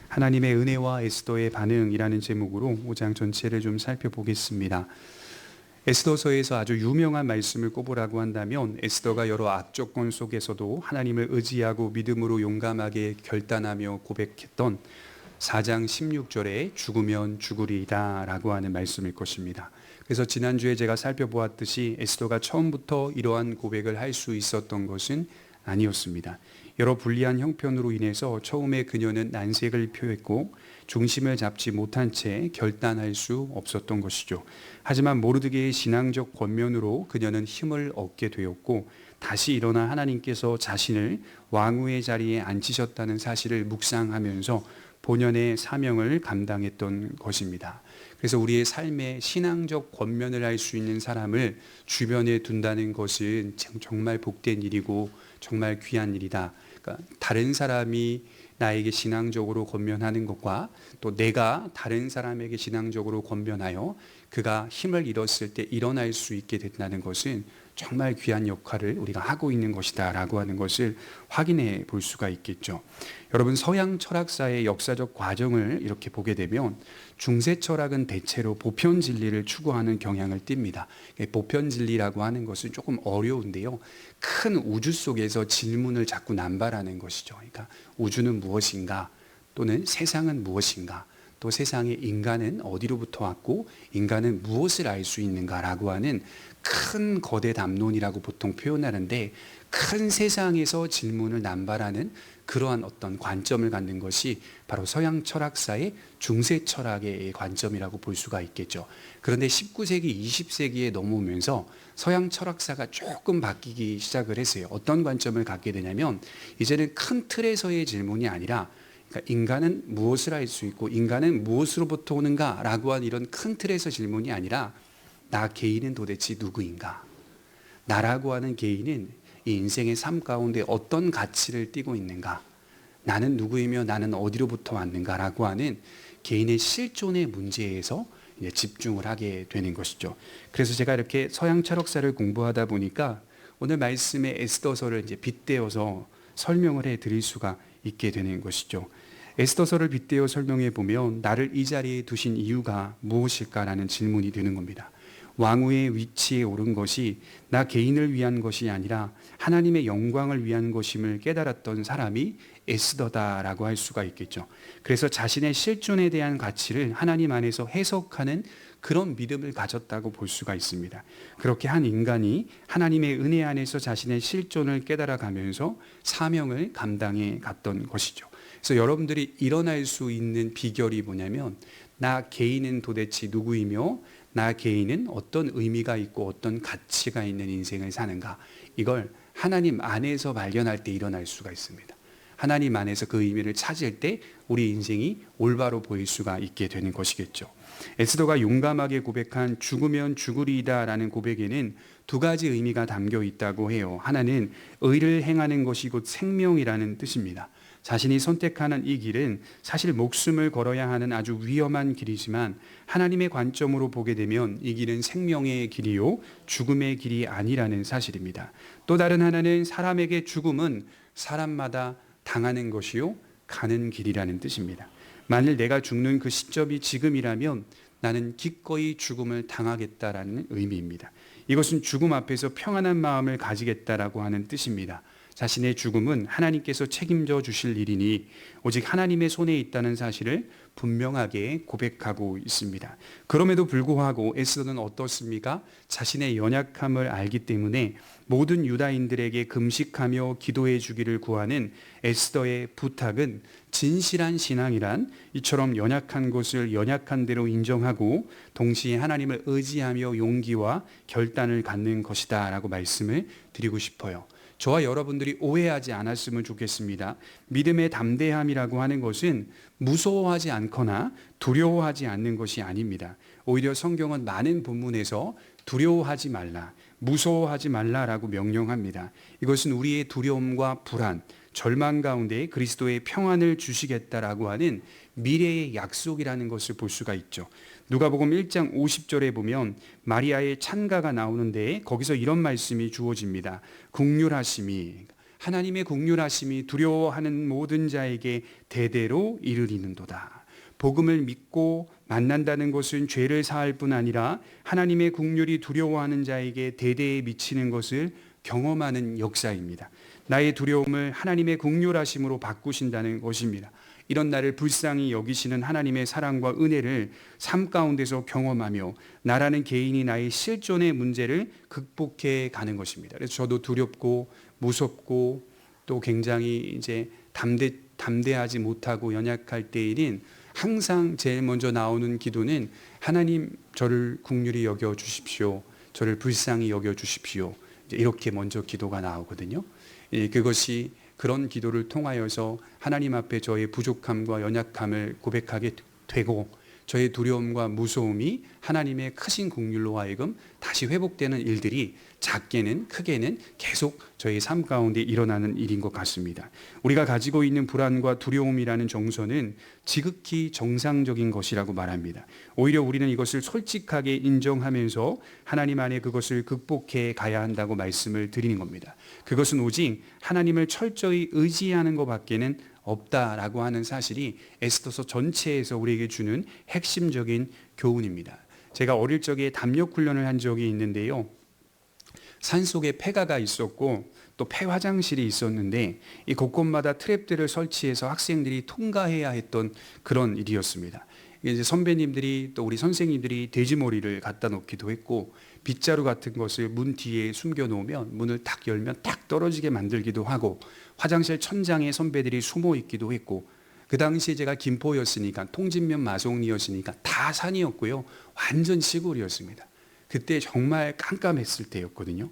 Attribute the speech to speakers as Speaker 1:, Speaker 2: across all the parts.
Speaker 1: 하나님의 은혜와 에스더의 반응이라는 제목으로 5장 전체를 좀 살펴보겠습니다. 에스더서에서 아주 유명한 말씀을 꼽으라고 한다면 에스더가 여러 악조건 속에서도 하나님을 의지하고 믿음으로 용감하게 결단하며 고백했던 4장 16절에 죽으면 죽으리이다 라고 하는 말씀일 것입니다. 그래서 지난주에 제가 살펴보았듯이 에스더가 처음부터 이러한 고백을 할 수 있었던 것은 아니었습니다. 여러 불리한 형편으로 인해서 처음에 그녀는 난색을 표했고 중심을 잡지 못한 채 결단할 수 없었던 것이죠. 하지만 모르드게의 신앙적 권면으로 그녀는 힘을 얻게 되었고 다시 일어나 하나님께서 자신을 왕후의 자리에 앉히셨다는 사실을 묵상하면서 본연의 사명을 감당했던 것입니다. 그래서 우리의 삶에 신앙적 권면을 할 수 있는 사람을 주변에 둔다는 것은 정말 복된 일이고 정말 귀한 일이다. 그러니까 다른 사람이 나에게 신앙적으로 권면하는 것과 또 내가 다른 사람에게 신앙적으로 권면하여 그가 힘을 잃었을 때 일어날 수 있게 된다는 것은 정말 귀한 역할을 우리가 하고 있는 것이다 라고 하는 것을 확인해 볼 수가 있겠죠. 여러분, 서양 철학사의 역사적 과정을 이렇게 보게 되면 중세 철학은 대체로 보편 진리를 추구하는 경향을 띱니다. 보편 진리라고 하는 것은 조금 어려운데요, 큰 우주 속에서 질문을 자꾸 남발하는 것이죠. 그러니까 우주는 무엇인가, 또는 세상은 무엇인가, 또 세상의 인간은 어디로부터 왔고 인간은 무엇을 알 수 있는가라고 하는 큰 거대 담론이라고 보통 표현하는데, 큰 세상에서 질문을 남발하는 그러한 어떤 관점을 갖는 것이 바로 서양 철학사의 중세 철학의 관점이라고 볼 수가 있겠죠. 그런데 19세기, 20세기에 넘어오면서 서양 철학사가 조금 바뀌기 시작을 했어요. 어떤 관점을 갖게 되냐면, 이제는 큰 틀에서의 질문이 아니라 그러니까 인간은 무엇을 알 수 있고 인간은 무엇으로부터 오는가 라고 하는 이런 큰 틀에서 질문이 아니라, 나 개인은 도대체 누구인가? 나라고 하는 개인은 이 인생의 삶 가운데 어떤 가치를 띠고 있는가? 나는 누구이며 나는 어디로부터 왔는가라고 하는 개인의 실존의 문제에서 이제 집중을 하게 되는 것이죠. 그래서 제가 이렇게 서양 철학사를 공부하다 보니까 오늘 말씀의 에스더서를 이제 빗대어서 설명을 해 드릴 수가 있게 되는 것이죠. 에스더서를 빗대어 설명해 보면 나를 이 자리에 두신 이유가 무엇일까라는 질문이 드는 겁니다. 왕후의 위치에 오른 것이 나 개인을 위한 것이 아니라 하나님의 영광을 위한 것임을 깨달았던 사람이 에스더다라고 할 수가 있겠죠. 그래서 자신의 실존에 대한 가치를 하나님 안에서 해석하는 그런 믿음을 가졌다고 볼 수가 있습니다. 그렇게 한 인간이 하나님의 은혜 안에서 자신의 실존을 깨달아가면서 사명을 감당해 갔던 것이죠. 그래서 여러분들이 일어날 수 있는 비결이 뭐냐면, 나 개인은 도대체 누구이며 나 개인은 어떤 의미가 있고 어떤 가치가 있는 인생을 사는가, 이걸 하나님 안에서 발견할 때 일어날 수가 있습니다. 하나님 안에서 그 의미를 찾을 때 우리 인생이 올바로 보일 수가 있게 되는 것이겠죠. 에스더가 용감하게 고백한 죽으면 죽으리이다 라는 고백에는 두 가지 의미가 담겨 있다고 해요. 하나는 의를 행하는 것이 곧 생명이라는 뜻입니다. 자신이 선택하는 이 길은 사실 목숨을 걸어야 하는 아주 위험한 길이지만 하나님의 관점으로 보게 되면 이 길은 생명의 길이요 죽음의 길이 아니라는 사실입니다. 또 다른 하나는 사람에게 죽음은 사람마다 당하는 것이요 가는 길이라는 뜻입니다. 만일 내가 죽는 그 시점이 지금이라면 나는 기꺼이 죽음을 당하겠다라는 의미입니다. 이것은 죽음 앞에서 평안한 마음을 가지겠다라고 하는 뜻입니다. 자신의 죽음은 하나님께서 책임져 주실 일이니 오직 하나님의 손에 있다는 사실을 분명하게 고백하고 있습니다. 그럼에도 불구하고 에스더는 어떻습니까? 자신의 연약함을 알기 때문에 모든 유다인들에게 금식하며 기도해 주기를 구하는 에스더의 부탁은 진실한 신앙이란 이처럼 연약한 것을 연약한 대로 인정하고 동시에 하나님을 의지하며 용기와 결단을 갖는 것이다 라고 말씀을 드리고 싶어요. 저와 여러분들이 오해하지 않았으면 좋겠습니다. 믿음의 담대함이라고 하는 것은 무서워하지 않거나 두려워하지 않는 것이 아닙니다. 오히려 성경은 많은 본문에서 두려워하지 말라, 무서워하지 말라라고 명령합니다. 이것은 우리의 두려움과 불안, 절망 가운데 그리스도의 평안을 주시겠다라고 하는 미래의 약속이라는 것을 볼 수가 있죠. 누가복음 1장 50절에 보면 마리아의 찬가가 나오는데 거기서 이런 말씀이 주어집니다. 긍휼하심이, 하나님의 긍휼하심이 두려워하는 모든 자에게 대대로 이르리는도다. 복음을 믿고 만난다는 것은 죄를 사할 뿐 아니라 하나님의 긍휼이 두려워하는 자에게 대대에 미치는 것을 경험하는 역사입니다. 나의 두려움을 하나님의 긍휼하심으로 바꾸신다는 것입니다. 이런 나를 불쌍히 여기시는 하나님의 사랑과 은혜를 삶 가운데서 경험하며 나라는 개인이 나의 실존의 문제를 극복해 가는 것입니다. 그래서 저도 두렵고 무섭고 또 굉장히 이제 담대하지 못하고 연약할 때에는 항상 제일 먼저 나오는 기도는 하나님 저를 긍휼히 여겨 주십시오. 저를 불쌍히 여겨 주십시오. 이렇게 먼저 기도가 나오거든요. 그것이 그런 기도를 통하여서 하나님 앞에 저의 부족함과 연약함을 고백하게 되고 저의 두려움과 무서움이 하나님의 크신 긍휼로 하여금 다시 회복되는 일들이 작게는 크게는 계속 저희 삶 가운데 일어나는 일인 것 같습니다. 우리가 가지고 있는 불안과 두려움이라는 정서는 지극히 정상적인 것이라고 말합니다. 오히려 우리는 이것을 솔직하게 인정하면서 하나님 안에 그것을 극복해 가야 한다고 말씀을 드리는 겁니다. 그것은 오직 하나님을 철저히 의지하는 것밖에는 없다라고 하는 사실이 에스더서 전체에서 우리에게 주는 핵심적인 교훈입니다. 제가 어릴 적에 담력 훈련을 한 적이 있는데요. 산속에 폐가가 있었고 또 폐화장실이 있었는데 이 곳곳마다 트랩들을 설치해서 학생들이 통과해야 했던 그런 일이었습니다. 이제 선배님들이 또 우리 선생님들이 돼지머리를 갖다 놓기도 했고 빗자루 같은 것을 문 뒤에 숨겨 놓으면 문을 딱 열면 딱 떨어지게 만들기도 하고 화장실 천장에 선배들이 숨어 있기도 했고 그 당시에 제가 김포였으니까 통진면 마송리였으니까 다 산이었고요. 완전 시골이었습니다. 그때 정말 깜깜했을 때였거든요.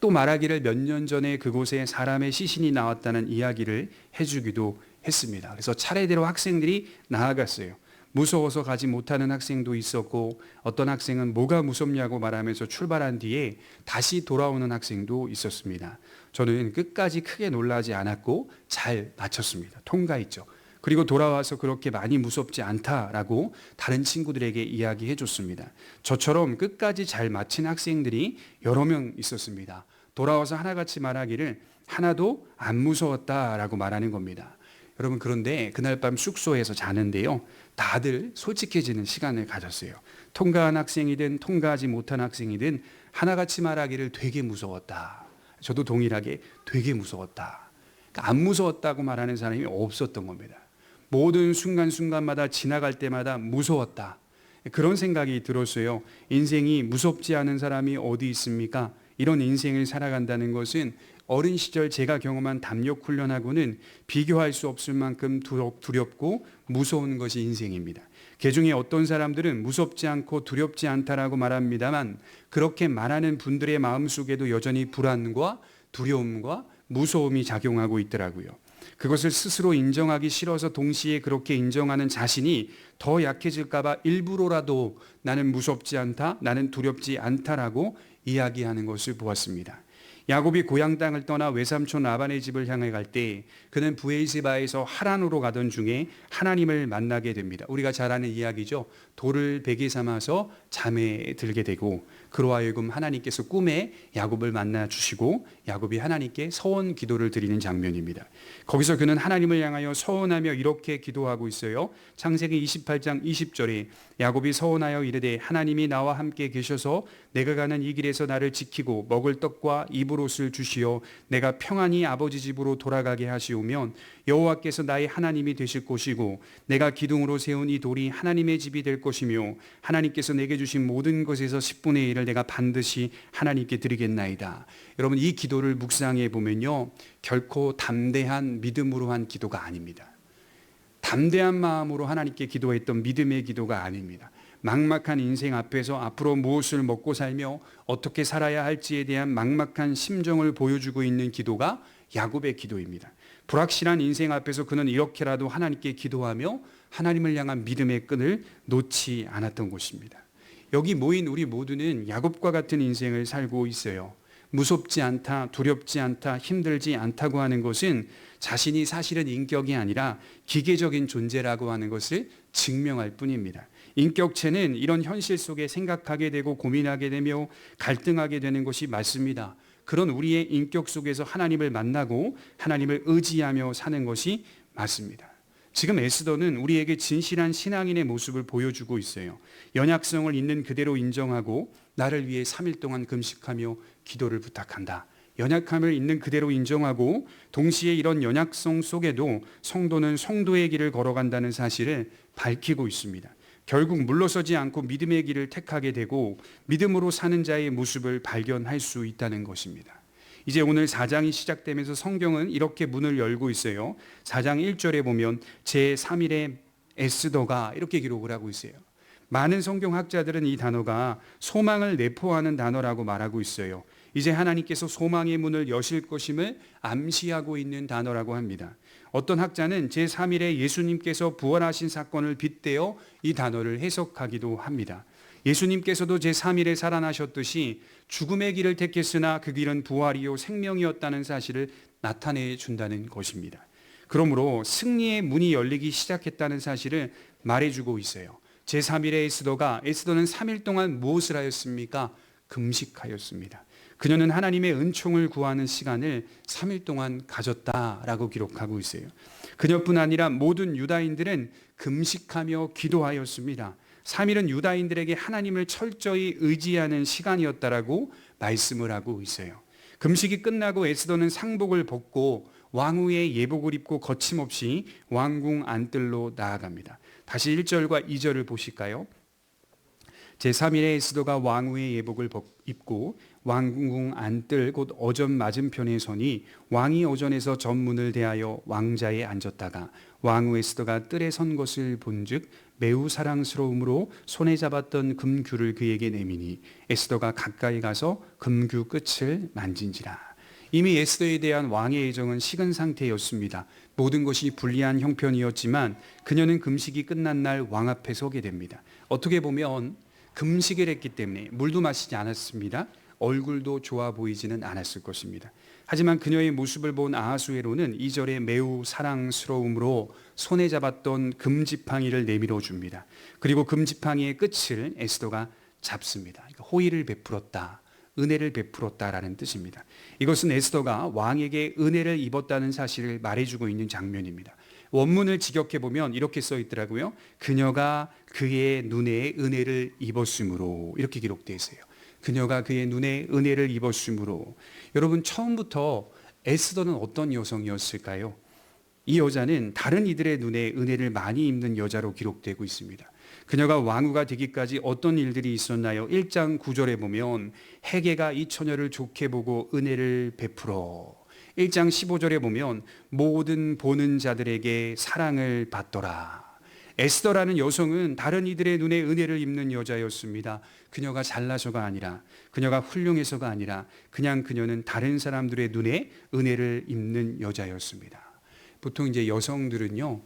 Speaker 1: 또 말하기를 몇 년 전에 그곳에 사람의 시신이 나왔다는 이야기를 해주기도 했습니다. 그래서 차례대로 학생들이 나아갔어요. 무서워서 가지 못하는 학생도 있었고 어떤 학생은 뭐가 무섭냐고 말하면서 출발한 뒤에 다시 돌아오는 학생도 있었습니다. 저는 끝까지 크게 놀라지 않았고 잘 마쳤습니다. 통과했죠. 그리고 돌아와서 그렇게 많이 무섭지 않다라고 다른 친구들에게 이야기해 줬습니다. 저처럼 끝까지 잘 마친 학생들이 여러 명 있었습니다. 돌아와서 하나같이 말하기를 하나도 안 무서웠다라고 말하는 겁니다. 여러분 그런데 그날 밤 숙소에서 자는데요. 다들 솔직해지는 시간을 가졌어요. 통과한 학생이든 통과하지 못한 학생이든 하나같이 말하기를 되게 무서웠다. 저도 동일하게 되게 무서웠다. 그러니까 안 무서웠다고 말하는 사람이 없었던 겁니다. 모든 순간순간마다 지나갈 때마다 무서웠다. 그런 생각이 들었어요. 인생이 무섭지 않은 사람이 어디 있습니까? 이런 인생을 살아간다는 것은 어린 시절 제가 경험한 담력 훈련하고는 비교할 수 없을 만큼 두렵고 무서운 것이 인생입니다. 그중에 어떤 사람들은 무섭지 않고 두렵지 않다라고 말합니다만 그렇게 말하는 분들의 마음속에도 여전히 불안과 두려움과 무서움이 작용하고 있더라고요. 그것을 스스로 인정하기 싫어서 동시에 그렇게 인정하는 자신이 더 약해질까 봐 일부러라도 나는 무섭지 않다, 나는 두렵지 않다라고 이야기하는 것을 보았습니다. 야곱이 고향 땅을 떠나 외삼촌 라반의 집을 향해 갈 때 그는 브에르세바에서 하란으로 가던 중에 하나님을 만나게 됩니다. 우리가 잘 아는 이야기죠. 돌을 베개 삼아서 잠에 들게 되고 그로 하여금 하나님께서 꿈에 야곱을 만나 주시고 야곱이 하나님께 서원 기도를 드리는 장면입니다. 거기서 그는 하나님을 향하여 서원하며 이렇게 기도하고 있어요. 창세기 28장 20절에 야곱이 서원하여 이르되 하나님이 나와 함께 계셔서 내가 가는 이 길에서 나를 지키고 먹을 떡과 입을 옷을 주시어 내가 평안히 아버지 집으로 돌아가게 하시오면 여호와께서 나의 하나님이 되실 것이고 내가 기둥으로 세운 이 돌이 하나님의 집이 될 것이며 하나님께서 내게 주신 모든 것에서 10분의 1을 내가 반드시 하나님께 드리겠나이다. 여러분 이 기도를 묵상해 보면요 결코 담대한 믿음으로 한 기도가 아닙니다. 담대한 마음으로 하나님께 기도했던 믿음의 기도가 아닙니다. 막막한 인생 앞에서 앞으로 무엇을 먹고 살며 어떻게 살아야 할지에 대한 막막한 심정을 보여주고 있는 기도가 야곱의 기도입니다. 불확실한 인생 앞에서 그는 이렇게라도 하나님께 기도하며 하나님을 향한 믿음의 끈을 놓지 않았던 것입니다. 여기 모인 우리 모두는 야곱과 같은 인생을 살고 있어요. 무섭지 않다, 두렵지 않다, 힘들지 않다고 하는 것은 자신이 사실은 인격이 아니라 기계적인 존재라고 하는 것을 증명할 뿐입니다. 인격체는 이런 현실 속에 생각하게 되고 고민하게 되며 갈등하게 되는 것이 맞습니다. 그런 우리의 인격 속에서 하나님을 만나고 하나님을 의지하며 사는 것이 맞습니다. 지금 에스더는 우리에게 진실한 신앙인의 모습을 보여주고 있어요. 연약성을 있는 그대로 인정하고 나를 위해 3일 동안 금식하며 기도를 부탁한다. 연약함을 있는 그대로 인정하고 동시에 이런 연약성 속에도 성도는 성도의 길을 걸어간다는 사실을 밝히고 있습니다. 결국 물러서지 않고 믿음의 길을 택하게 되고 믿음으로 사는 자의 모습을 발견할 수 있다는 것입니다. 이제 오늘 4장이 시작되면서 성경은 이렇게 문을 열고 있어요. 4장 1절에 보면 제3일에 에스더가 이렇게 기록을 하고 있어요. 많은 성경학자들은 이 단어가 소망을 내포하는 단어라고 말하고 있어요. 이제 하나님께서 소망의 문을 여실 것임을 암시하고 있는 단어라고 합니다. 어떤 학자는 제3일에 예수님께서 부활하신 사건을 빗대어 이 단어를 해석하기도 합니다. 예수님께서도 제3일에 살아나셨듯이 죽음의 길을 택했으나 그 길은 부활이요 생명이었다는 사실을 나타내 준다는 것입니다. 그러므로 승리의 문이 열리기 시작했다는 사실을 말해주고 있어요. 제3일에 에스더는 3일 동안 무엇을 하였습니까? 금식하였습니다. 그녀는 하나님의 은총을 구하는 시간을 3일 동안 가졌다라고 기록하고 있어요. 그녀뿐 아니라 모든 유다인들은 금식하며 기도하였습니다. 3일은 유다인들에게 하나님을 철저히 의지하는 시간이었다라고 말씀을 하고 있어요. 금식이 끝나고 에스더는 상복을 벗고 왕후의 예복을 입고 거침없이 왕궁 안뜰로 나아갑니다. 다시 1절과 2절을 보실까요? 제3일에 에스더가 왕후의 예복을 입고 왕궁 안뜰 곧 어전 맞은편에 서니 왕이 어전에서 전문을 대하여 왕자에 앉았다가 왕후 에스더가 뜰에 선 것을 본즉 매우 사랑스러움으로 손에 잡았던 금규를 그에게 내미니 에스더가 가까이 가서 금규 끝을 만진지라. 이미 에스더에 대한 왕의 애정은 식은 상태였습니다. 모든 것이 불리한 형편이었지만 그녀는 금식이 끝난 날 왕 앞에 서게 됩니다. 어떻게 보면 금식을 했기 때문에 물도 마시지 않았습니다. 얼굴도 좋아 보이지는 않았을 것입니다. 하지만 그녀의 모습을 본 아하수에로는 2절에 매우 사랑스러움으로 손에 잡았던 금지팡이를 내밀어 줍니다. 그리고 금지팡이의 끝을 에스더가 잡습니다. 그러니까 호의를 베풀었다, 은혜를 베풀었다라는 뜻입니다. 이것은 에스더가 왕에게 은혜를 입었다는 사실을 말해주고 있는 장면입니다. 원문을 직역해 보면 이렇게 써 있더라고요. 그녀가 그의 눈에 은혜를 입었으므로 이렇게 기록되어 있어요. 그녀가 그의 눈에 은혜를 입었으므로. 여러분, 처음부터 에스더는 어떤 여성이었을까요? 이 여자는 다른 이들의 눈에 은혜를 많이 입는 여자로 기록되고 있습니다. 그녀가 왕후가 되기까지 어떤 일들이 있었나요? 1장 9절에 보면 헤게가 이 처녀를 좋게 보고 은혜를 베풀어. 1장 15절에 보면 모든 보는 자들에게 사랑을 받더라. 에스더라는 여성은 다른 이들의 눈에 은혜를 입는 여자였습니다. 그녀가 잘나서가 아니라, 그녀가 훌륭해서가 아니라 그냥 그녀는 다른 사람들의 눈에 은혜를 입는 여자였습니다. 보통 이제 여성들은요,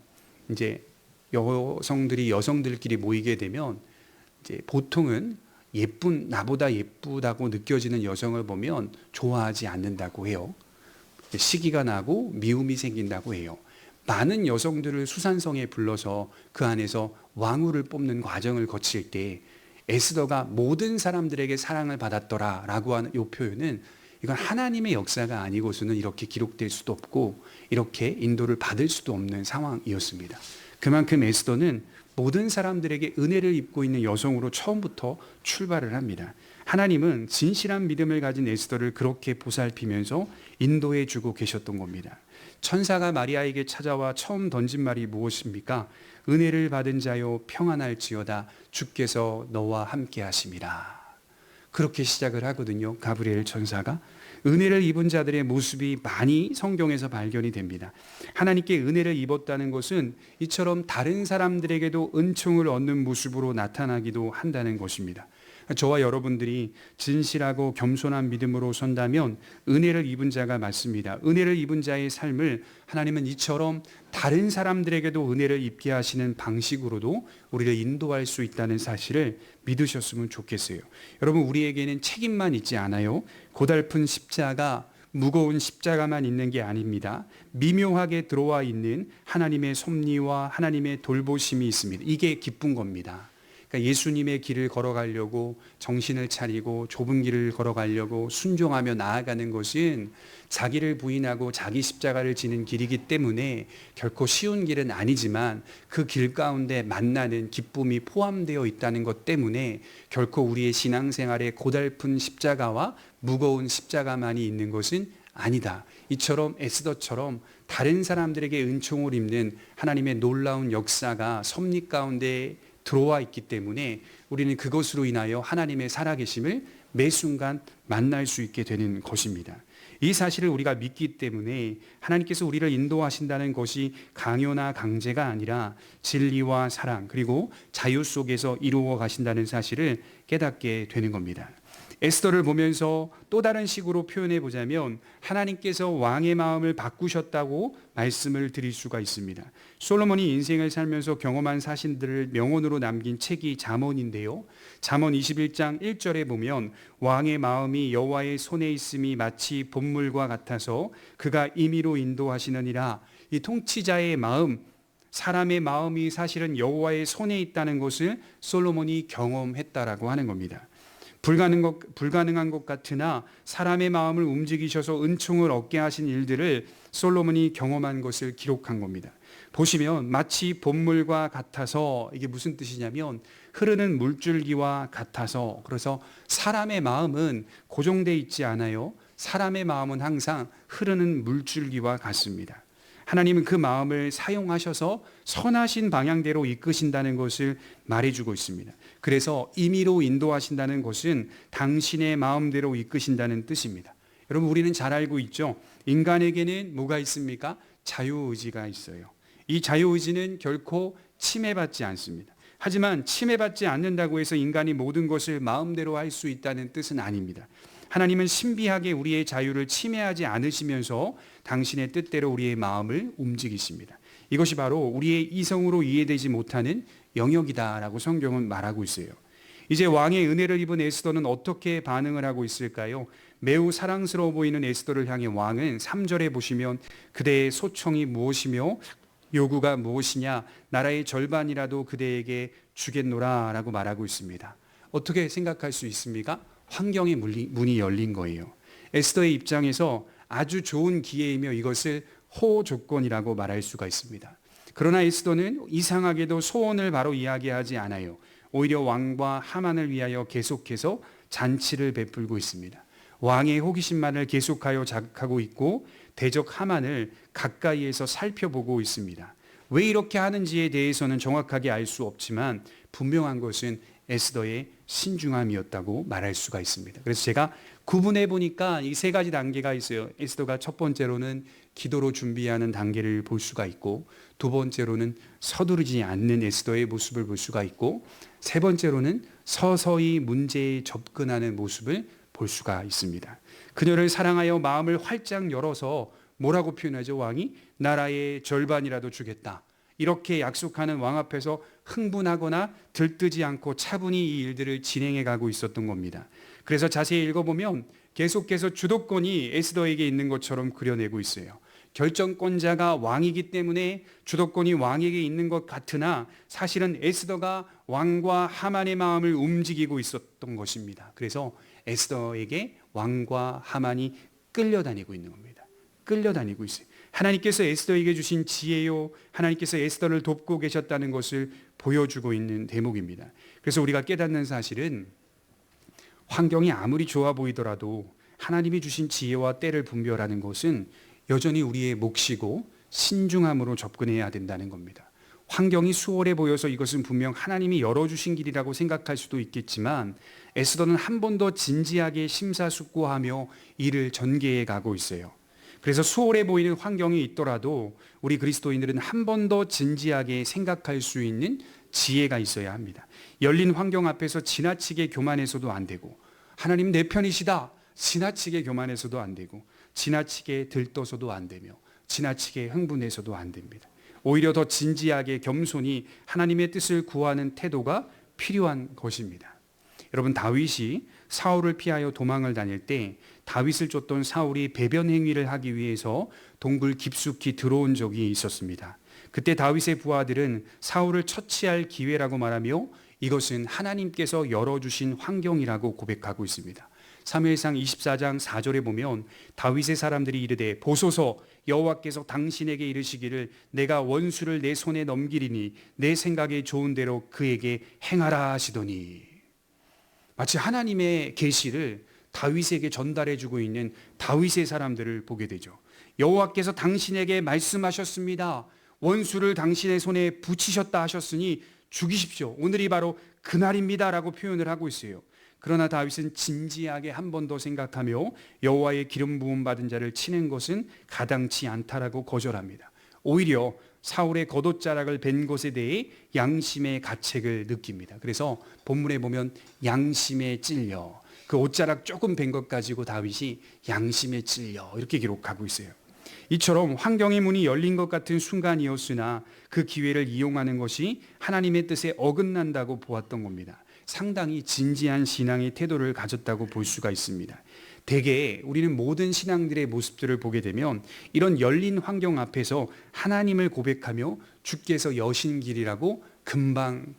Speaker 1: 이제 여성들이 여성들끼리 모이게 되면 이제 보통은 나보다 예쁘다고 느껴지는 여성을 보면 좋아하지 않는다고 해요. 시기가 나고 미움이 생긴다고 해요. 많은 여성들을 수산성에 불러서 그 안에서 왕후를 뽑는 과정을 거칠 때 에스더가 모든 사람들에게 사랑을 받았더라라고 하는 이 표현은 이건 하나님의 역사가 아니고서는 이렇게 기록될 수도 없고 이렇게 인도를 받을 수도 없는 상황이었습니다. 그만큼 에스더는 모든 사람들에게 은혜를 입고 있는 여성으로 처음부터 출발을 합니다. 하나님은 진실한 믿음을 가진 에스더를 그렇게 보살피면서 인도해 주고 계셨던 겁니다. 천사가 마리아에게 찾아와 처음 던진 말이 무엇입니까? 은혜를 받은 자여 평안할지어다 주께서 너와 함께 하심이라. 그렇게 시작을 하거든요. 가브리엘 천사가. 은혜를 입은 자들의 모습이 많이 성경에서 발견이 됩니다. 하나님께 은혜를 입었다는 것은 이처럼 다른 사람들에게도 은총을 얻는 모습으로 나타나기도 한다는 것입니다. 저와 여러분들이 진실하고 겸손한 믿음으로 선다면 은혜를 입은 자가 맞습니다. 은혜를 입은 자의 삶을 하나님은 이처럼 다른 사람들에게도 은혜를 입게 하시는 방식으로도 우리를 인도할 수 있다는 사실을 믿으셨으면 좋겠어요. 여러분, 우리에게는 책임만 있지 않아요. 고달픈 십자가, 무거운 십자가만 있는 게 아닙니다. 미묘하게 들어와 있는 하나님의 섭리와 하나님의 돌보심이 있습니다. 이게 기쁜 겁니다. 그러니까 예수님의 길을 걸어가려고 정신을 차리고 좁은 길을 걸어가려고 순종하며 나아가는 것은 자기를 부인하고 자기 십자가를 지는 길이기 때문에 결코 쉬운 길은 아니지만 그 길 가운데 만나는 기쁨이 포함되어 있다는 것 때문에 결코 우리의 신앙생활에 고달픈 십자가와 무거운 십자가만이 있는 것은 아니다. 이처럼 에스더처럼 다른 사람들에게 은총을 입는 하나님의 놀라운 역사가 섭리 가운데 들어와 있기 때문에 우리는 그것으로 인하여 하나님의 살아계심을 매 순간 만날 수 있게 되는 것입니다. 이 사실을 우리가 믿기 때문에 하나님께서 우리를 인도하신다는 것이 강요나 강제가 아니라 진리와 사랑 그리고 자유 속에서 이루어 가신다는 사실을 깨닫게 되는 겁니다. 에스더를 보면서 또 다른 식으로 표현해 보자면 하나님께서 왕의 마음을 바꾸셨다고 말씀을 드릴 수가 있습니다. 솔로몬이 인생을 살면서 경험한 사실들을 명언으로 남긴 책이 잠언인데요. 잠언 21장 1절에 보면 왕의 마음이 여호와의 손에 있음이 마치 봇물과 같아서 그가 임의로 인도하시느니라. 이 통치자의 마음, 사람의 마음이 사실은 여호와의 손에 있다는 것을 솔로몬이 경험했다라고 하는 겁니다. 불가능한 것 같으나 사람의 마음을 움직이셔서 은총을 얻게 하신 일들을 솔로몬이 경험한 것을 기록한 겁니다. 보시면 마치 봇물과 같아서 이게 무슨 뜻이냐면 흐르는 물줄기와 같아서, 그래서 사람의 마음은 고정되어 있지 않아요. 사람의 마음은 항상 흐르는 물줄기와 같습니다. 하나님은 그 마음을 사용하셔서 선하신 방향대로 이끄신다는 것을 말해주고 있습니다. 그래서 임의로 인도하신다는 것은 당신의 마음대로 이끄신다는 뜻입니다. 여러분, 우리는 잘 알고 있죠. 인간에게는 뭐가 있습니까? 자유의지가 있어요. 이 자유의지는 결코 침해받지 않습니다. 하지만 침해받지 않는다고 해서 인간이 모든 것을 마음대로 할 수 있다는 뜻은 아닙니다. 하나님은 신비하게 우리의 자유를 침해하지 않으시면서 당신의 뜻대로 우리의 마음을 움직이십니다. 이것이 바로 우리의 이성으로 이해되지 못하는 영역이다라고 성경은 말하고 있어요. 이제 왕의 은혜를 입은 에스더는 어떻게 반응을 하고 있을까요? 매우 사랑스러워 보이는 에스더를 향해 왕은 3절에 보시면 그대의 소청이 무엇이며 요구가 무엇이냐, 나라의 절반이라도 그대에게 주겠노라 라고 말하고 있습니다. 어떻게 생각할 수 있습니까? 환경의 문이 열린 거예요. 에스더의 입장에서 아주 좋은 기회이며 이것을 호조건이라고 말할 수가 있습니다. 그러나 에스더는 이상하게도 소원을 바로 이야기하지 않아요. 오히려 왕과 하만을 위하여 계속해서 잔치를 베풀고 있습니다. 왕의 호기심만을 계속하여 자극하고 있고 대적 하만을 가까이에서 살펴보고 있습니다. 왜 이렇게 하는지에 대해서는 정확하게 알 수 없지만 분명한 것은 에스더의 신중함이었다고 말할 수가 있습니다. 그래서 제가 구분해 보니까 이 세 가지 단계가 있어요. 에스더가 첫 번째로는 기도로 준비하는 단계를 볼 수가 있고, 두 번째로는 서두르지 않는 에스더의 모습을 볼 수가 있고, 세 번째로는 서서히 문제에 접근하는 모습을 볼 수가 있습니다. 그녀를 사랑하여 마음을 활짝 열어서 뭐라고 표현하죠? 왕이 나라의 절반이라도 주겠다, 이렇게 약속하는 왕 앞에서 흥분하거나 들뜨지 않고 차분히 이 일들을 진행해 가고 있었던 겁니다. 그래서 자세히 읽어보면 계속해서 주도권이 에스더에게 있는 것처럼 그려내고 있어요. 결정권자가 왕이기 때문에 주도권이 왕에게 있는 것 같으나 사실은 에스더가 왕과 하만의 마음을 움직이고 있었던 것입니다. 그래서 에스더에게 왕과 하만이 끌려다니고 있는 겁니다. 끌려다니고 있어요. 하나님께서 에스더에게 주신 지혜요, 하나님께서 에스더를 돕고 계셨다는 것을 보여주고 있는 대목입니다. 그래서 우리가 깨닫는 사실은 환경이 아무리 좋아 보이더라도 하나님이 주신 지혜와 때를 분별하는 것은 여전히 우리의 몫이고 신중함으로 접근해야 된다는 겁니다. 환경이 수월해 보여서 이것은 분명 하나님이 열어주신 길이라고 생각할 수도 있겠지만 에스더는 한 번 더 진지하게 심사숙고하며 일을 전개해 가고 있어요. 그래서 수월해 보이는 환경이 있더라도 우리 그리스도인들은 한 번 더 진지하게 생각할 수 있는 지혜가 있어야 합니다. 열린 환경 앞에서 지나치게 교만해서도 안 되고, 하나님 내 편이시다 지나치게 교만해서도 안 되고, 지나치게 들떠서도 안 되며 지나치게 흥분해서도 안 됩니다. 오히려 더 진지하게 겸손히 하나님의 뜻을 구하는 태도가 필요한 것입니다. 여러분, 다윗이 사울을 피하여 도망을 다닐 때 다윗을 쫓던 사울이 배변 행위를 하기 위해서 동굴 깊숙이 들어온 적이 있었습니다. 그때 다윗의 부하들은 사울을 처치할 기회라고 말하며 이것은 하나님께서 열어주신 환경이라고 고백하고 있습니다. 사무엘상 24장 4절에 보면 다윗의 사람들이 이르되 보소서 여호와께서 당신에게 이르시기를 내가 원수를 내 손에 넘기리니 내 생각에 좋은 대로 그에게 행하라 하시더니, 마치 하나님의 계시를 다윗에게 전달해 주고 있는 다윗의 사람들을 보게 되죠. 여호와께서 당신에게 말씀하셨습니다. 원수를 당신의 손에 붙이셨다 하셨으니 죽이십시오. 오늘이 바로 그날입니다 라고 표현을 하고 있어요. 그러나 다윗은 진지하게 한 번 더 생각하며 여호와의 기름 부음 받은 자를 치는 것은 가당치 않다라고 거절합니다. 오히려 사울의 겉옷자락을 벤 것에 대해 양심의 가책을 느낍니다. 그래서 본문에 보면 양심에 찔려, 그 옷자락 조금 벤 것 가지고 다윗이 양심에 찔려 이렇게 기록하고 있어요. 이처럼 환경의 문이 열린 것 같은 순간이었으나 그 기회를 이용하는 것이 하나님의 뜻에 어긋난다고 보았던 겁니다. 상당히 진지한 신앙의 태도를 가졌다고 볼 수가 있습니다. 대개 우리는 모든 신앙들의 모습들을 보게 되면 이런 열린 환경 앞에서 하나님을 고백하며 주께서 여신 길이라고 금방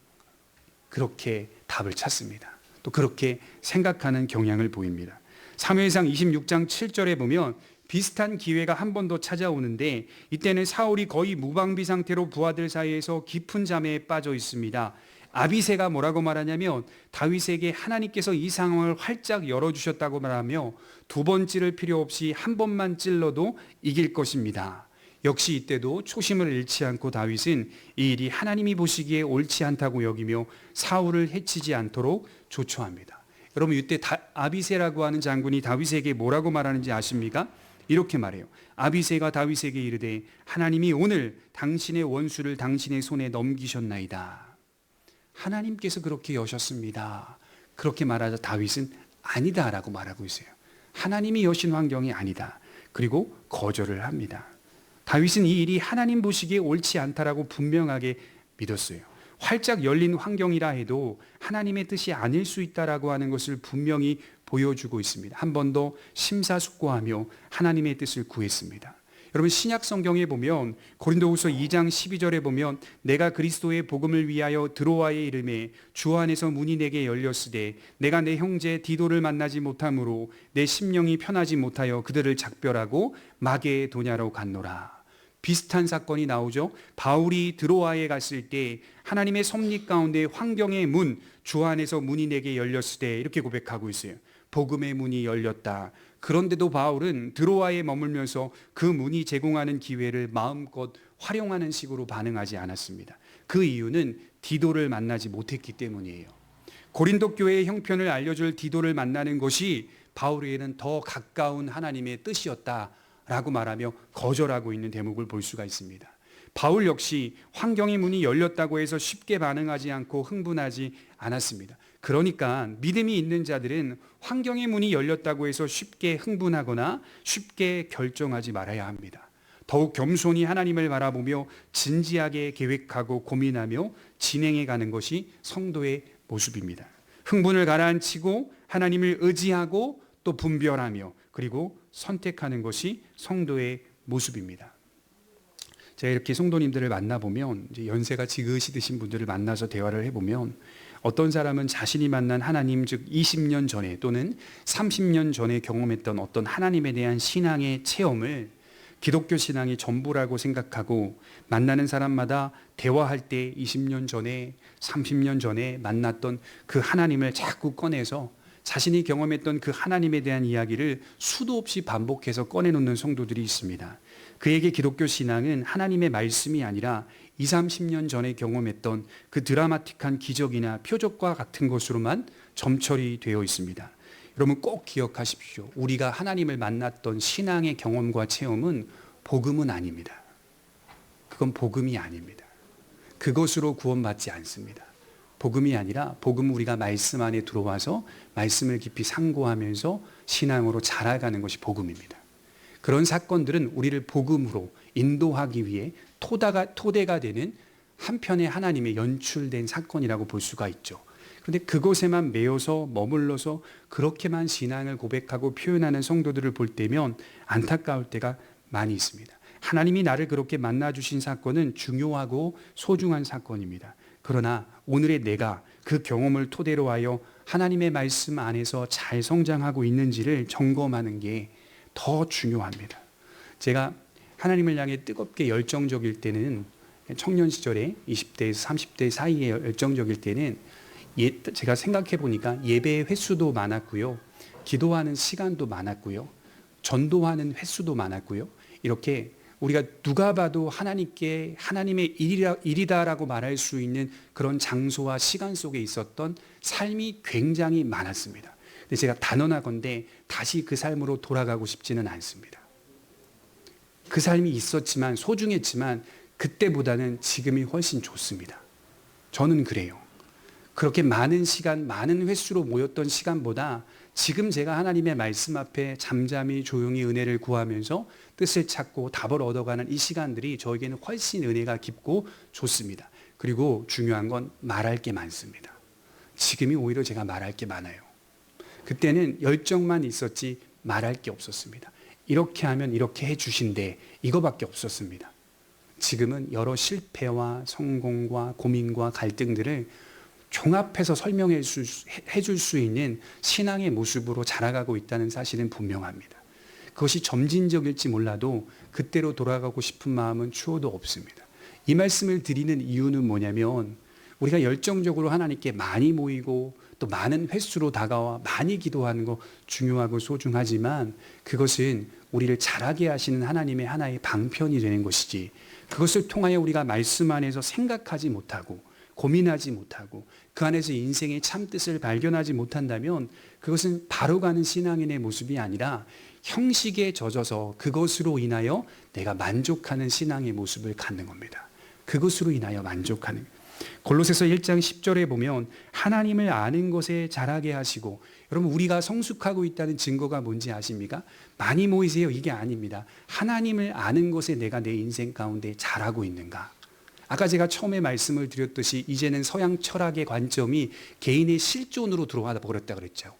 Speaker 1: 그렇게 답을 찾습니다. 또 그렇게 생각하는 경향을 보입니다. 사무엘상 26장 7절에 보면 비슷한 기회가 한 번 더 찾아오는데 이때는 사울이 거의 무방비 상태로 부하들 사이에서 깊은 잠에 빠져 있습니다. 아비새가 뭐라고 말하냐면 다윗에게 하나님께서 이 상황을 활짝 열어주셨다고 말하며 두 번 찌를 필요 없이 한 번만 찔러도 이길 것입니다. 역시 이때도 초심을 잃지 않고 다윗은 이 일이 하나님이 보시기에 옳지 않다고 여기며 사울을 해치지 않도록 조처합니다. 여러분, 이때 아비새라고 하는 장군이 다윗에게 뭐라고 말하는지 아십니까? 이렇게 말해요. 아비새가 다윗에게 이르되 하나님이 오늘 당신의 원수를 당신의 손에 넘기셨나이다. 하나님께서 그렇게 여셨습니다. 그렇게 말하자 다윗은 아니다라고 말하고 있어요. 하나님이 여신 환경이 아니다. 그리고 거절을 합니다. 다윗은 이 일이 하나님 보시기에 옳지 않다라고 분명하게 믿었어요. 활짝 열린 환경이라 해도 하나님의 뜻이 아닐 수 있다라고 하는 것을 분명히 보여주고 있습니다. 한 번 더 심사숙고하며 하나님의 뜻을 구했습니다. 여러분, 신약 성경에 보면 고린도후서 2장 12절에 보면 내가 그리스도의 복음을 위하여 드로아에 이르매 주 안에서 문이 내게 열렸으되 내가 내 형제 디도를 만나지 못하므로 내 심령이 편하지 못하여 그들을 작별하고 마게도냐로 갔노라. 비슷한 사건이 나오죠. 바울이 드로아에 갔을 때 하나님의 섭리 가운데 환경의 문, 주 안에서 문이 내게 열렸으되 이렇게 고백하고 있어요. 복음의 문이 열렸다. 그런데도 바울은 드로아에 머물면서 그 문이 제공하는 기회를 마음껏 활용하는 식으로 반응하지 않았습니다. 그 이유는 디도를 만나지 못했기 때문이에요. 고린도 교회의 형편을 알려줄 디도를 만나는 것이 바울에게는 더 가까운 하나님의 뜻이었다라고 말하며 거절하고 있는 대목을 볼 수가 있습니다. 바울 역시 환경의 문이 열렸다고 해서 쉽게 반응하지 않고 흥분하지 않았습니다. 그러니까 믿음이 있는 자들은 환경의 문이 열렸다고 해서 쉽게 흥분하거나 쉽게 결정하지 말아야 합니다. 더욱 겸손히 하나님을 바라보며 진지하게 계획하고 고민하며 진행해 가는 것이 성도의 모습입니다. 흥분을 가라앉히고 하나님을 의지하고 또 분별하며 그리고 선택하는 것이 성도의 모습입니다. 제가 이렇게 성도님들을 만나보면 이제 연세가 지긋이 드신 분들을 만나서 대화를 해보면 어떤 사람은 자신이 만난 하나님, 즉 20년 전에 또는 30년 전에 경험했던 어떤 하나님에 대한 신앙의 체험을 기독교 신앙이 전부라고 생각하고 만나는 사람마다 대화할 때 20년 전에 30년 전에 만났던 그 하나님을 자꾸 꺼내서 자신이 경험했던 그 하나님에 대한 이야기를 수도 없이 반복해서 꺼내놓는 성도들이 있습니다. 그에게 기독교 신앙은 하나님의 말씀이 아니라 20, 30년 전에 경험했던 그 드라마틱한 기적이나 표적과 같은 것으로만 점철이 되어 있습니다. 여러분 꼭 기억하십시오. 우리가 하나님을 만났던 신앙의 경험과 체험은 복음은 아닙니다. 그건 복음이 아닙니다. 그것으로 구원받지 않습니다. 복음이 아니라 복음은 우리가 말씀 안에 들어와서 말씀을 깊이 상고하면서 신앙으로 자라가는 것이 복음입니다. 그런 사건들은 우리를 복음으로 인도하기 위해 토대가 되는 한편의 하나님의 연출된 사건이라고 볼 수가 있죠. 그런데 그곳에만 매여서 머물러서 그렇게만 신앙을 고백하고 표현하는 성도들을 볼 때면 안타까울 때가 많이 있습니다. 하나님이 나를 그렇게 만나주신 사건은 중요하고 소중한 사건입니다. 그러나 오늘의 내가 그 경험을 토대로 하여 하나님의 말씀 안에서 잘 성장하고 있는지를 점검하는 게 더 중요합니다. 제가 하나님을 향해 뜨겁게 열정적일 때는, 청년 시절에 20대에서 30대 사이에 열정적일 때는 제가 생각해 보니까 예배의 횟수도 많았고요, 기도하는 시간도 많았고요, 전도하는 횟수도 많았고요, 이렇게 우리가 누가 봐도 하나님께 하나님의 일이다라고 말할 수 있는 그런 장소와 시간 속에 있었던 삶이 굉장히 많았습니다. 근데 제가 단언하건대 다시 그 삶으로 돌아가고 싶지는 않습니다. 그 삶이 있었지만, 소중했지만 그때보다는 지금이 훨씬 좋습니다. 저는 그래요. 그렇게 많은 시간, 많은 횟수로 모였던 시간보다 지금 제가 하나님의 말씀 앞에 잠잠히 조용히 은혜를 구하면서 뜻을 찾고 답을 얻어가는 이 시간들이 저에게는 훨씬 은혜가 깊고 좋습니다. 그리고 중요한 건 말할 게 많습니다. 지금이 오히려 제가 말할 게 많아요. 그때는 열정만 있었지 말할 게 없었습니다. 이렇게 하면 이렇게 해주신대, 이거밖에 없었습니다. 지금은 여러 실패와 성공과 고민과 갈등들을 종합해서 설명해 줄 수 있는 신앙의 모습으로 자라가고 있다는 사실은 분명합니다. 그것이 점진적일지 몰라도 그때로 돌아가고 싶은 마음은 추호도 없습니다. 이 말씀을 드리는 이유는 뭐냐면, 우리가 열정적으로 하나님께 많이 모이고 또 많은 횟수로 다가와 많이 기도하는 거 중요하고 소중하지만, 그것은 우리를 자라게 하시는 하나님의 하나의 방편이 되는 것이지, 그것을 통하여 우리가 말씀 안에서 생각하지 못하고 고민하지 못하고 그 안에서 인생의 참뜻을 발견하지 못한다면, 그것은 바로 가는 신앙인의 모습이 아니라 형식에 젖어서 그것으로 인하여 내가 만족하는 신앙의 모습을 갖는 겁니다. 그것으로 인하여 만족하는. 골로새서 1장 10절에 보면 하나님을 아는 것에 자라게 하시고, 여러분 우리가 성숙하고 있다는 증거가 뭔지 아십니까? 많이 모이세요, 이게 아닙니다. 하나님을 아는 것에 내가 내 인생 가운데 자라고 있는가. 아까 제가 처음에 말씀을 드렸듯이 이제는 서양 철학의 관점이 개인의 실존으로 들어와 버렸다 그랬죠.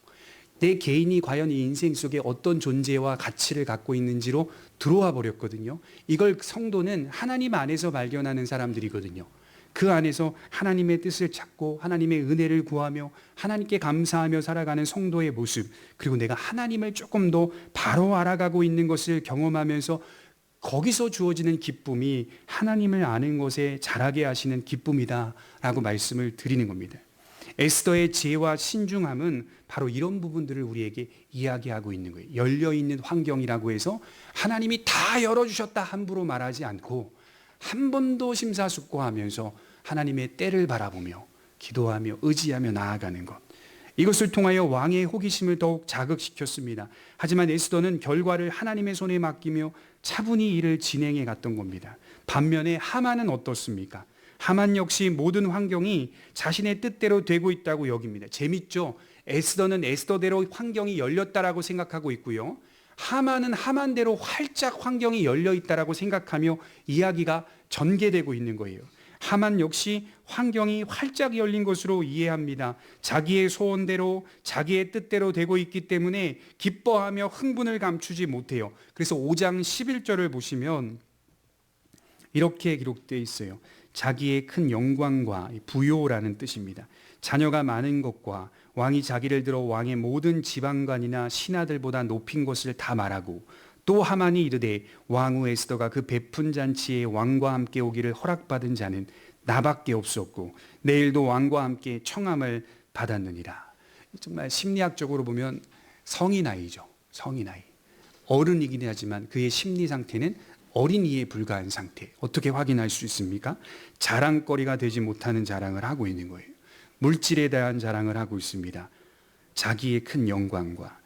Speaker 1: 내 개인이 과연 이 인생 속에 어떤 존재와 가치를 갖고 있는지로 들어와 버렸거든요. 이걸 성도는 하나님 안에서 발견하는 사람들이거든요. 그 안에서 하나님의 뜻을 찾고 하나님의 은혜를 구하며 하나님께 감사하며 살아가는 성도의 모습, 그리고 내가 하나님을 조금 더 바로 알아가고 있는 것을 경험하면서 거기서 주어지는 기쁨이 하나님을 아는 것에 자라게 하시는 기쁨이다라고 말씀을 드리는 겁니다. 에스더의 지혜와 신중함은 바로 이런 부분들을 우리에게 이야기하고 있는 거예요. 열려있는 환경이라고 해서 하나님이 다 열어주셨다 함부로 말하지 않고, 한 번도 심사숙고하면서 하나님의 때를 바라보며 기도하며 의지하며 나아가는 것, 이것을 통하여 왕의 호기심을 더욱 자극시켰습니다. 하지만 에스더는 결과를 하나님의 손에 맡기며 차분히 일을 진행해 갔던 겁니다. 반면에 하만은 어떻습니까? 하만 역시 모든 환경이 자신의 뜻대로 되고 있다고 여깁니다. 재밌죠? 에스더는 에스더대로 환경이 열렸다라고 생각하고 있고요, 하만은 하만대로 활짝 환경이 열려 있다라고 생각하며 이야기가 전개되고 있는 거예요. 하만 역시 환경이 활짝 열린 것으로 이해합니다. 자기의 소원대로 자기의 뜻대로 되고 있기 때문에 기뻐하며 흥분을 감추지 못해요. 그래서 5장 11절을 보시면 이렇게 기록되어 있어요. 자기의 큰 영광과 부요라는 뜻입니다. 자녀가 많은 것과 왕이 자기를 들어 왕의 모든 지방관이나 신하들보다 높인 것을 다 말하고, 또 하만이 이르되 왕후 에스더가 그 베푼 잔치에 왕과 함께 오기를 허락받은 자는 나밖에 없었고 내일도 왕과 함께 청함을 받았느니라. 정말 심리학적으로 보면 성인아이죠. 성인아이. 어른이긴 하지만 그의 심리 상태는 어린이에 불과한 상태. 어떻게 확인할 수 있습니까? 자랑거리가 되지 못하는 자랑을 하고 있는 거예요. 물질에 대한 자랑을 하고 있습니다. 자기의 큰 영광과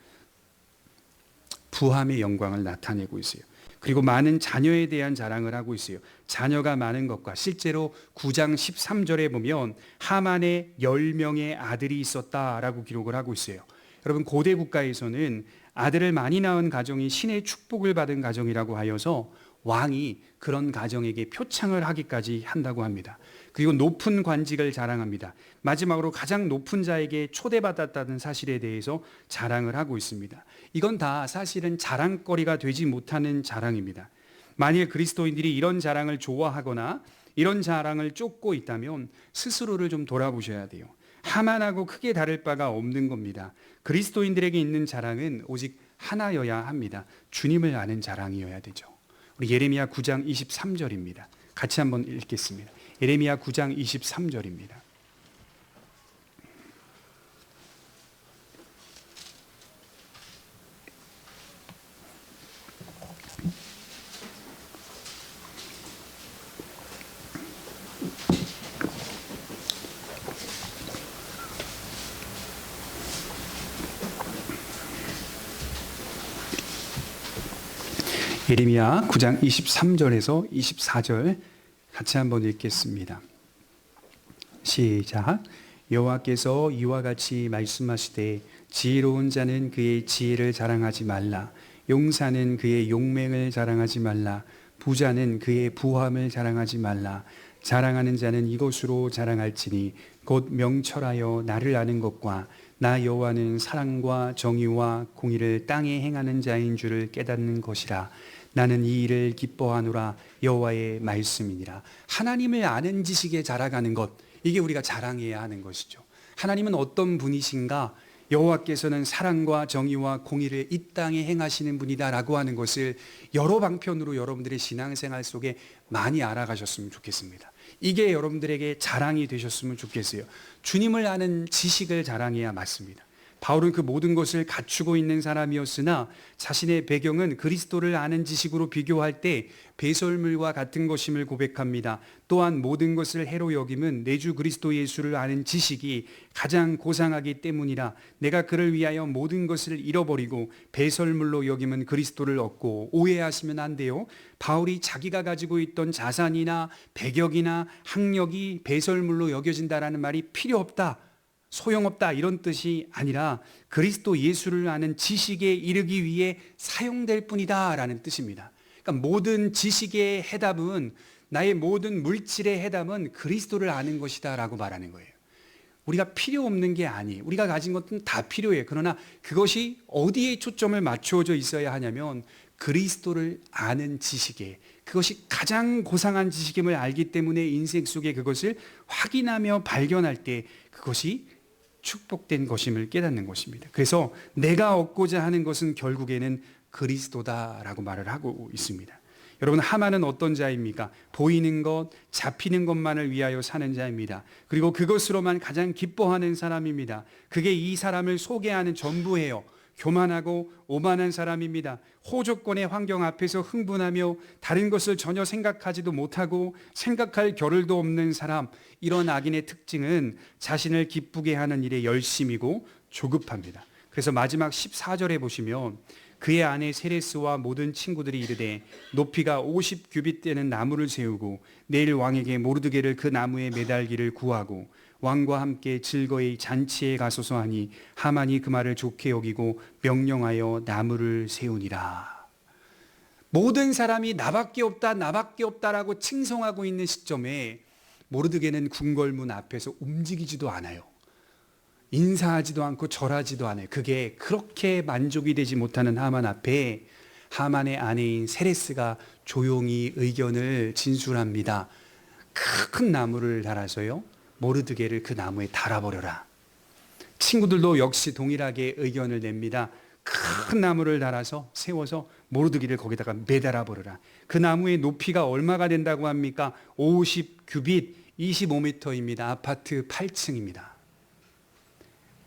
Speaker 1: 부함의 영광을 나타내고 있어요. 그리고 많은 자녀에 대한 자랑을 하고 있어요. 자녀가 많은 것과, 실제로 9장 13절에 보면 하만의 10명의 아들이 있었다라고 기록을 하고 있어요. 여러분 고대 국가에서는 아들을 많이 낳은 가정이 신의 축복을 받은 가정이라고 하여서 왕이 그런 가정에게 표창을 하기까지 한다고 합니다. 그리고 높은 관직을 자랑합니다. 마지막으로 가장 높은 자에게 초대받았다는 사실에 대해서 자랑을 하고 있습니다. 이건 다 사실은 자랑거리가 되지 못하는 자랑입니다. 만일 그리스도인들이 이런 자랑을 좋아하거나 이런 자랑을 쫓고 있다면 스스로를 좀 돌아보셔야 돼요. 하만하고 크게 다를 바가 없는 겁니다. 그리스도인들에게 있는 자랑은 오직 하나여야 합니다. 주님을 아는 자랑이어야 되죠. 우리 예레미야 9장 23절입니다. 같이 한번 읽겠습니다. 예레미야 9장 23절입니다. 예레미야 9장 23절에서 24절 같이 한번 읽겠습니다. 시작. 여호와께서 이와 같이 말씀하시되 지혜로운 자는 그의 지혜를 자랑하지 말라. 용사는 그의 용맹을 자랑하지 말라. 부자는 그의 부함을 자랑하지 말라. 자랑하는 자는 이것으로 자랑할지니 곧 명철하여 나를 아는 것과 나 여호와는 사랑과 정의와 공의를 땅에 행하는 자인 줄을 깨닫는 것이라. 나는 이 일을 기뻐하노라. 여호와의 말씀이니라. 하나님을 아는 지식에 자라가는 것, 이게 우리가 자랑해야 하는 것이죠. 하나님은 어떤 분이신가? 여호와께서는 사랑과 정의와 공의를 이 땅에 행하시는 분이다라고 하는 것을 여러 방편으로 여러분들의 신앙생활 속에 많이 알아가셨으면 좋겠습니다. 이게 여러분들에게 자랑이 되셨으면 좋겠어요. 주님을 아는 지식을 자랑해야 맞습니다. 바울은 그 모든 것을 갖추고 있는 사람이었으나 자신의 배경은 그리스도를 아는 지식으로 비교할 때 배설물과 같은 것임을 고백합니다. 또한 모든 것을 해로 여김은 내 주 그리스도 예수를 아는 지식이 가장 고상하기 때문이라. 내가 그를 위하여 모든 것을 잃어버리고 배설물로 여김은 그리스도를 얻고. 오해하시면 안 돼요. 바울이 자기가 가지고 있던 자산이나 배경이나 학력이 배설물로 여겨진다라는 말이 필요 없다, 소용없다, 이런 뜻이 아니라 그리스도 예수를 아는 지식에 이르기 위해 사용될 뿐이다 라는 뜻입니다. 그러니까 모든 지식의 해답은, 나의 모든 물질의 해답은 그리스도를 아는 것이다 라고 말하는 거예요. 우리가 필요 없는 게 아니에요. 우리가 가진 것은 다 필요해요. 그러나 그것이 어디에 초점을 맞춰져 있어야 하냐면 그리스도를 아는 지식에, 그것이 가장 고상한 지식임을 알기 때문에 인생 속에 그것을 확인하며 발견할 때 그것이 축복된 것임을 깨닫는 것입니다. 그래서 내가 얻고자 하는 것은 결국에는 그리스도다라고 말을 하고 있습니다. 여러분, 하만은 어떤 자입니까? 보이는 것, 잡히는 것만을 위하여 사는 자입니다. 그리고 그것으로만 가장 기뻐하는 사람입니다. 그게 이 사람을 소개하는 전부예요. 교만하고 오만한 사람입니다. 호조권의 환경 앞에서 흥분하며 다른 것을 전혀 생각하지도 못하고 생각할 겨를도 없는 사람, 이런 악인의 특징은 자신을 기쁘게 하는 일에 열심이고 조급합니다. 그래서 마지막 14절에 보시면 그의 아내 세레스와 모든 친구들이 이르되 높이가 50규빗 되는 나무를 세우고 내일 왕에게 모르드게를 그 나무에 매달기를 구하고 왕과 함께 즐거이 잔치에 가소서 하니 하만이 그 말을 좋게 여기고 명령하여 나무를 세우니라. 모든 사람이 나밖에 없다, 나밖에 없다라고 칭송하고 있는 시점에 모르드게는 궁궐문 앞에서 움직이지도 않아요. 인사하지도 않고 절하지도 않아요. 그게 그렇게 만족이 되지 못하는 하만 앞에 하만의 아내인 세레스가 조용히 의견을 진술합니다. 큰 나무를 달아서요, 모르드게를 그 나무에 달아버려라. 친구들도 역시 동일하게 의견을 냅니다. 큰 나무를 달아서 세워서 모르드게를 거기다가 매달아 버려라. 그 나무의 높이가 얼마가 된다고 합니까? 50규빗, 25m입니다. 아파트 8층입니다.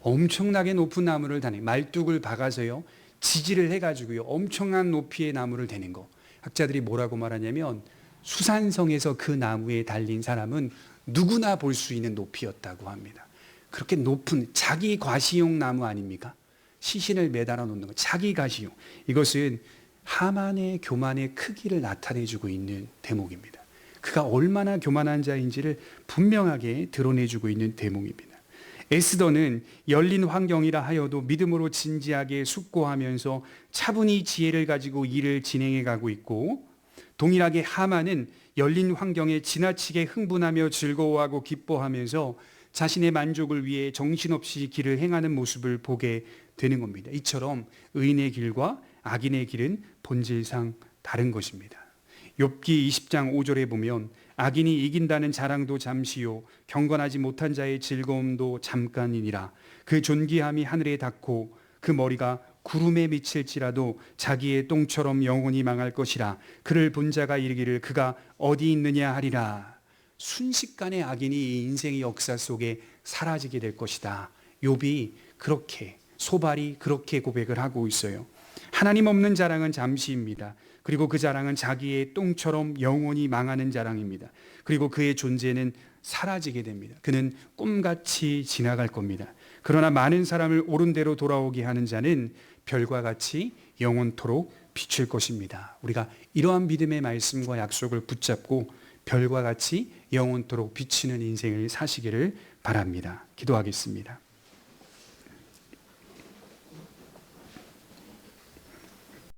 Speaker 1: 엄청나게 높은 나무를 다니, 말뚝을 박아서요, 지지를 해가지고요, 엄청난 높이의 나무를 대는 거. 학자들이 뭐라고 말하냐면 수산성에서 그 나무에 달린 사람은 누구나 볼 수 있는 높이였다고 합니다. 그렇게 높은 자기 과시용 나무 아닙니까? 시신을 매달아 놓는 것, 자기 과시용. 이것은 하만의 교만의 크기를 나타내주고 있는 대목입니다. 그가 얼마나 교만한 자인지를 분명하게 드러내주고 있는 대목입니다. 에스더는 열린 환경이라 하여도 믿음으로 진지하게 숙고하면서 차분히 지혜를 가지고 일을 진행해 가고 있고, 동일하게 하만은 열린 환경에 지나치게 흥분하며 즐거워하고 기뻐하면서 자신의 만족을 위해 정신없이 길을 행하는 모습을 보게 되는 겁니다. 이처럼 의인의 길과 악인의 길은 본질상 다른 것입니다. 욥기 20장 5절에 보면 악인이 이긴다는 자랑도 잠시요 경건하지 못한 자의 즐거움도 잠깐이니라. 그 존귀함이 하늘에 닿고 그 머리가 구름에 미칠지라도 자기의 똥처럼 영원히 망할 것이라. 그를 본 자가 이르기를 그가 어디 있느냐 하리라. 순식간에 악인이 이 인생의 역사 속에 사라지게 될 것이다. 욥이 그렇게, 소발이 그렇게 고백을 하고 있어요. 하나님 없는 자랑은 잠시입니다. 그리고 그 자랑은 자기의 똥처럼 영원히 망하는 자랑입니다. 그리고 그의 존재는 사라지게 됩니다. 그는 꿈같이 지나갈 겁니다. 그러나 많은 사람을 옳은 대로 돌아오게 하는 자는 별과 같이 영원토록 비칠 것입니다. 우리가 이러한 믿음의 말씀과 약속을 붙잡고 별과 같이 영원토록 비치는 인생을 사시기를 바랍니다. 기도하겠습니다.